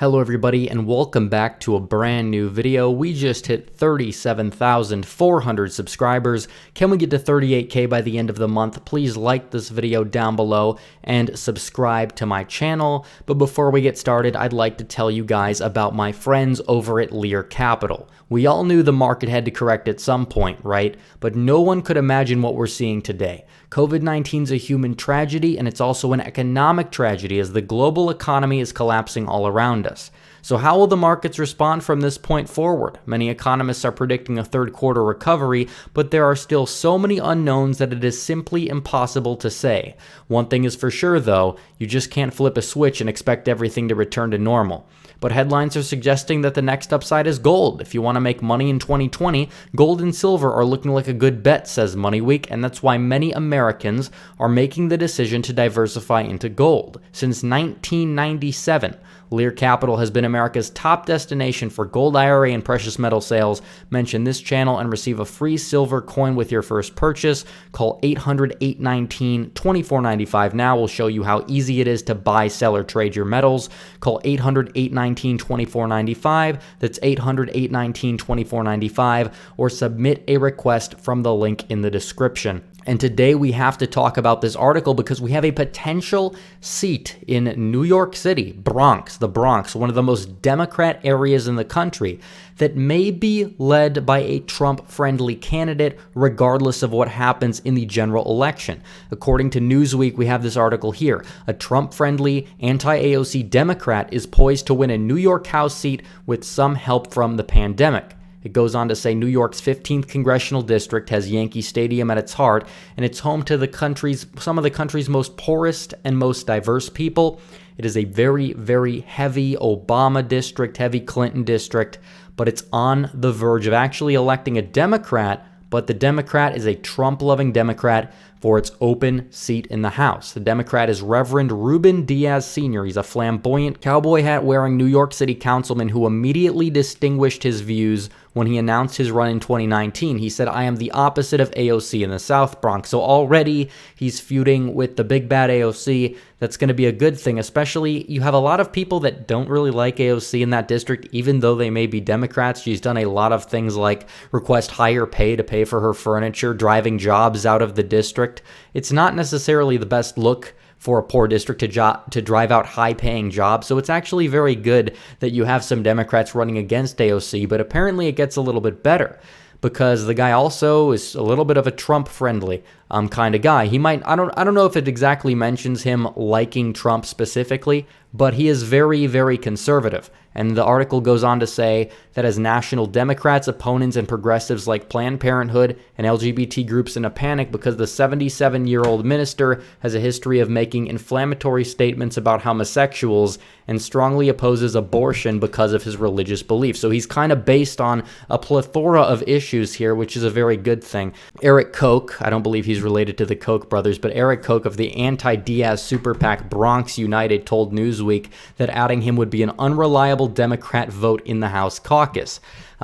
Hello everybody and welcome back to a brand new video. We just hit 37,400 subscribers. Can we get to 38K by the end of the month? Please like this video down below and subscribe to my channel. But before we get started, I'd like to tell you guys about my friends over at Leer Capital. We all knew the market had to correct at some point, right? But no one could imagine what we're seeing today. COVID-19 is a human tragedy, and it's also an economic tragedy as the global economy is collapsing all around us. So how will the markets respond from this point forward? Many economists are predicting a third quarter recovery, but there are still so many unknowns that it is simply impossible to say. One thing is for sure though, you just can't flip a switch and expect everything to return to normal. But headlines are suggesting that the next upside is gold. If you want to make money in 2020, gold and silver are looking like a good bet, says Money Week, and that's why many Americans are making the decision to diversify into gold. Since 1997, Leer Capital has been America's top destination for gold IRA and precious metal sales. Mention this channel and receive a free silver coin with your first purchase. Call 800-819-2495 now. We'll show you how easy it is to buy, sell, or trade your metals. Call 800-819-2495. That's 800-819-2495, or submit a request from the link in the description. And today we have to talk about this article because we have a potential seat in New York City, the Bronx, one of the most Democrat areas in the country, that may be led by a Trump-friendly candidate regardless of what happens in the general election. According to Newsweek, we have this article here. A Trump-friendly anti-AOC Democrat is poised to win a New York House seat with some help from the pandemic. It goes on to say New York's 15th congressional district has Yankee Stadium at its heart, and it's home to some of the country's most poorest and most diverse people. It is a very, very heavy Obama district, heavy Clinton district, but it's on the verge of actually electing a Democrat, but the Democrat is a Trump-loving Democrat for its open seat in the House. The Democrat is Reverend Ruben Diaz Sr. He's a flamboyant cowboy hat-wearing New York City councilman who immediately distinguished his views when he announced his run in 2019. He said, "I am the opposite of AOC in the South Bronx." So already he's feuding with the big bad AOC. That's going to be a good thing, especially you have a lot of people that don't really like AOC in that district, even though they may be Democrats. She's done a lot of things like request higher pay to pay for her furniture, driving jobs out of the district. It's not necessarily the best look for a poor district to drive out high-paying jobs. So it's actually very good that you have some Democrats running against AOC, but apparently it gets a little bit better because the guy also is a little bit of a Trump-friendly kind of guy. He might, I don't know if it exactly mentions him liking Trump specifically, but he is very, very conservative. And the article goes on to say that as national Democrats, opponents, and progressives like Planned Parenthood and LGBT groups in a panic because the 77-year-old minister has a history of making inflammatory statements about homosexuals and strongly opposes abortion because of his religious beliefs. So he's kind of based on a plethora of issues here, which is a very good thing. Eric Koch, I don't believe he's related to the Koch brothers, but Eric Koch of the anti-Diaz super PAC Bronx United told Newsweek that adding him would be an unreliable Democrat vote in the House caucus.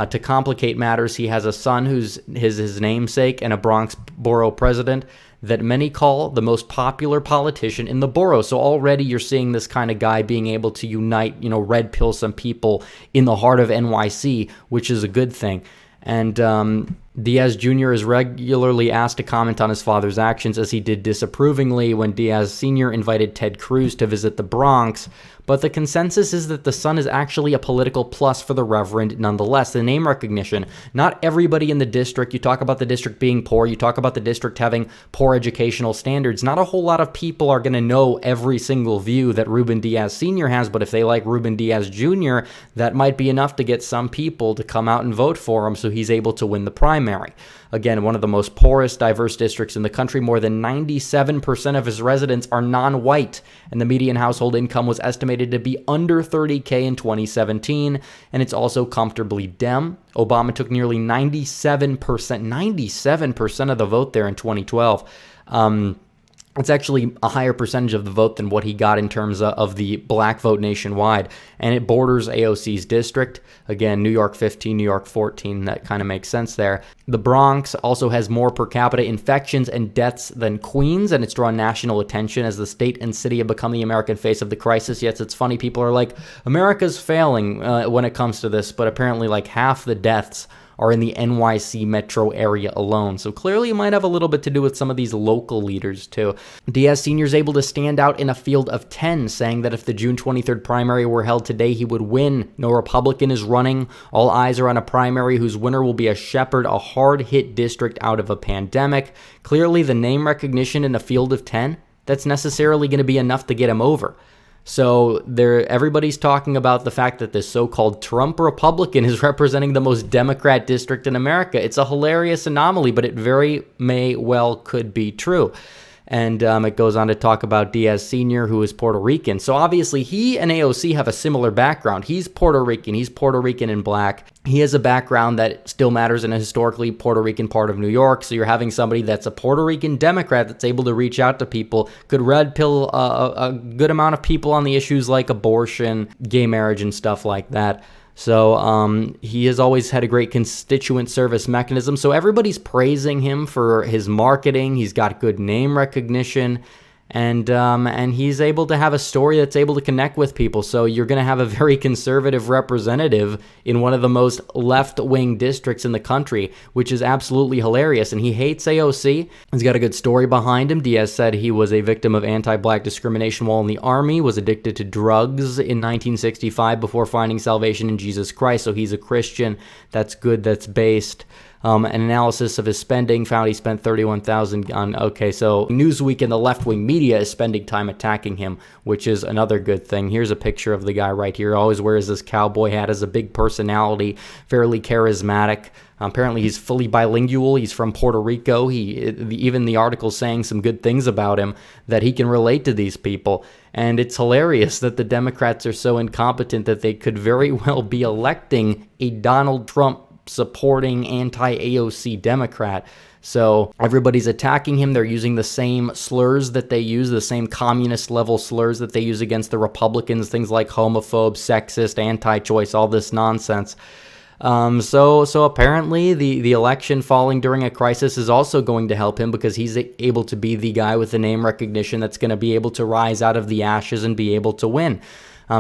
To complicate matters, he has a son who's his namesake and a Bronx borough president that many call the most popular politician in the borough. So already you're seeing this kind of guy being able to unite, red pill some people in the heart of NYC, which is a good thing. And Diaz Jr. is regularly asked to comment on his father's actions, as he did disapprovingly when Diaz Sr. invited Ted Cruz to visit the Bronx. But the consensus is that the son is actually a political plus for the Reverend nonetheless. The name recognition, not everybody in the district, you talk about the district being poor, you talk about the district having poor educational standards, not a whole lot of people are going to know every single view that Ruben Diaz Sr. has, but if they like Ruben Diaz Jr., that might be enough to get some people to come out and vote for him so he's able to win the primary. Again, one of the most poorest, diverse districts in the country. More than 97% of his residents are non-white, and the median household income was estimated to be under $30K in 2017, and it's also comfortably Dem. Obama took nearly 97% of the vote there in 2012. It's actually a higher percentage of the vote than what he got in terms of the black vote nationwide. And it borders AOC's district. Again, New York 15, New York 14. That kind of makes sense there. The Bronx also has more per capita infections and deaths than Queens, and it's drawn national attention as the state and city have become the American face of the crisis. Yet it's funny, people are like, America's failing when it comes to this, but apparently like half the deaths are in the NYC metro area alone. So clearly it might have a little bit to do with some of these local leaders too. Diaz Sr. is able to stand out in a field of 10, saying that if the June 23rd primary were held today, he would win. No Republican is running. All eyes are on a primary whose winner will be a Shepherd, a hard-hit district out of a pandemic. Clearly the name recognition in a field of 10, that's necessarily going to be enough to get him over. So everybody's talking about the fact that this so-called Trump Republican is representing the most Democrat district in America. It's a hilarious anomaly, but it very may well could be true. And it goes on to talk about Diaz Sr., who is Puerto Rican. So obviously he and AOC have a similar background. He's Puerto Rican and black. He has a background that still matters in a historically Puerto Rican part of New York. So you're having somebody that's a Puerto Rican Democrat that's able to reach out to people, could red pill a good amount of people on the issues like abortion, gay marriage, and stuff like that. So he has always had a great constituent service mechanism. So everybody's praising him for his marketing. He's got good name recognition, and he's able to have a story that's able to connect with people. So you're going to have a very conservative representative in one of the most left-wing districts in the country, which is absolutely hilarious. And he hates AOC. He's got a good story behind him. Diaz said he was a victim of anti-black discrimination while in the Army, was addicted to drugs in 1965 before finding salvation in Jesus Christ. So he's a Christian. That's good. That's based. An analysis of his spending found he spent $31,000 on, okay, so Newsweek and the left-wing media is spending time attacking him, which is another good thing. Here's a picture of the guy right here. Always wears this cowboy hat, has a big personality, fairly charismatic. Apparently he's fully bilingual. He's from Puerto Rico. Even the article saying some good things about him, that he can relate to these people. And it's hilarious that the Democrats are so incompetent that they could very well be electing a Donald Trump supporting anti-AOC Democrat. So everybody's attacking him. They're using the same slurs that they use, the same communist level slurs that they use against the Republicans, things like homophobe, sexist, anti-choice, all this nonsense. So apparently the election falling during a crisis is also going to help him, because he's able to be the guy with the name recognition that's going to be able to rise out of the ashes and be able to win.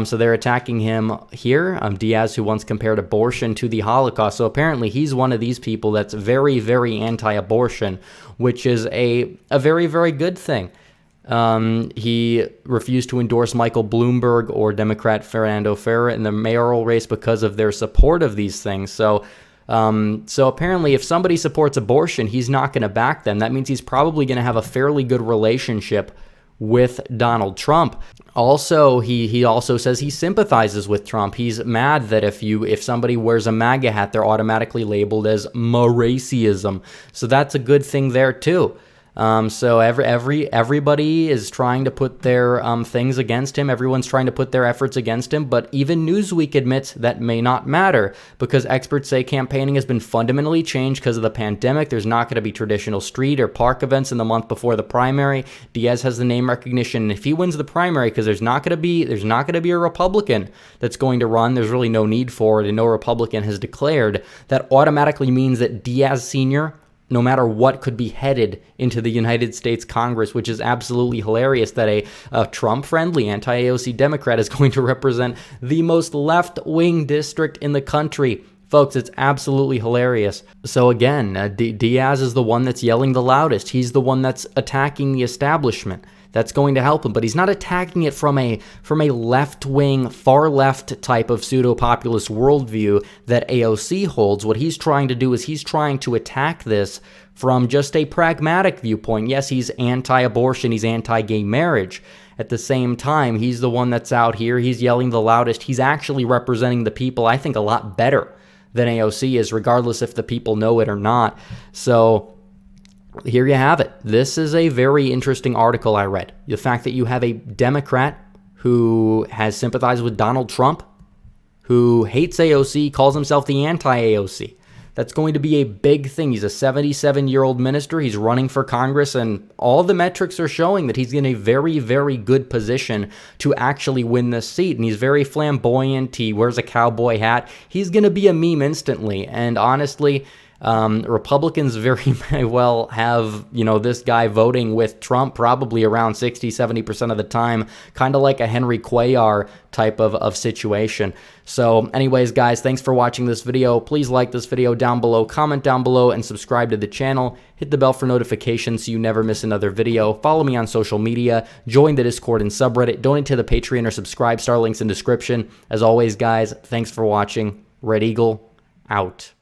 So they're attacking him here. Diaz, who once compared abortion to the Holocaust. So apparently he's one of these people that's very, very anti-abortion, which is a very, very good thing. He refused to endorse Michael Bloomberg or Democrat Fernando Ferrer in the mayoral race because of their support of these things. So apparently if somebody supports abortion, he's not going to back them. That means he's probably going to have a fairly good relationship with Donald Trump. Also, he also says he sympathizes with Trump. He's mad that if somebody wears a MAGA hat, they're automatically labeled as racism. So that's a good thing there too. So everybody is trying to put their things against him. Everyone's trying to put their efforts against him. But even Newsweek admits that may not matter, because experts say campaigning has been fundamentally changed because of the pandemic. There's not going to be traditional street or park events in the month before the primary. Diaz has the name recognition, and if he wins the primary, because there's not going to be a Republican that's going to run. There's really no need for it, and no Republican has declared. That automatically means that Diaz Sr., no matter what, could be headed into the United States Congress, which is absolutely hilarious that a Trump-friendly anti-AOC Democrat is going to represent the most left-wing district in the country. Folks, it's absolutely hilarious. So again, Diaz is the one that's yelling the loudest. He's the one that's attacking the establishment. That's going to help him, but he's not attacking it from a left-wing, far-left type of pseudo-populist worldview that AOC holds. What he's trying to do is he's trying to attack this from just a pragmatic viewpoint. Yes, he's anti-abortion, he's anti-gay marriage. At the same time, he's the one that's out here, he's yelling the loudest. He's actually representing the people, I think, a lot better than AOC is, regardless if the people know it or not. So here you have it. This is a very interesting article I read. The fact that you have a Democrat who has sympathized with Donald Trump, who hates AOC, calls himself the anti-AOC. that's going to be a big thing. He's a 77-year-old minister. He's running for Congress, and all the metrics are showing that he's in a very, very good position to actually win this seat. And he's very flamboyant. He wears a cowboy hat. He's going to be a meme instantly. And honestly, Republicans very may well have, this guy voting with Trump probably around 60-70% of the time, kind of like a Henry Cuellar type of situation. So anyways, guys, thanks for watching this video. Please like this video down below, comment down below, and subscribe to the channel. Hit the bell for notifications so you never miss another video. Follow me on social media, join the Discord and subreddit, donate to the Patreon or subscribe, star links in description. As always, guys, thanks for watching. Red Eagle, out.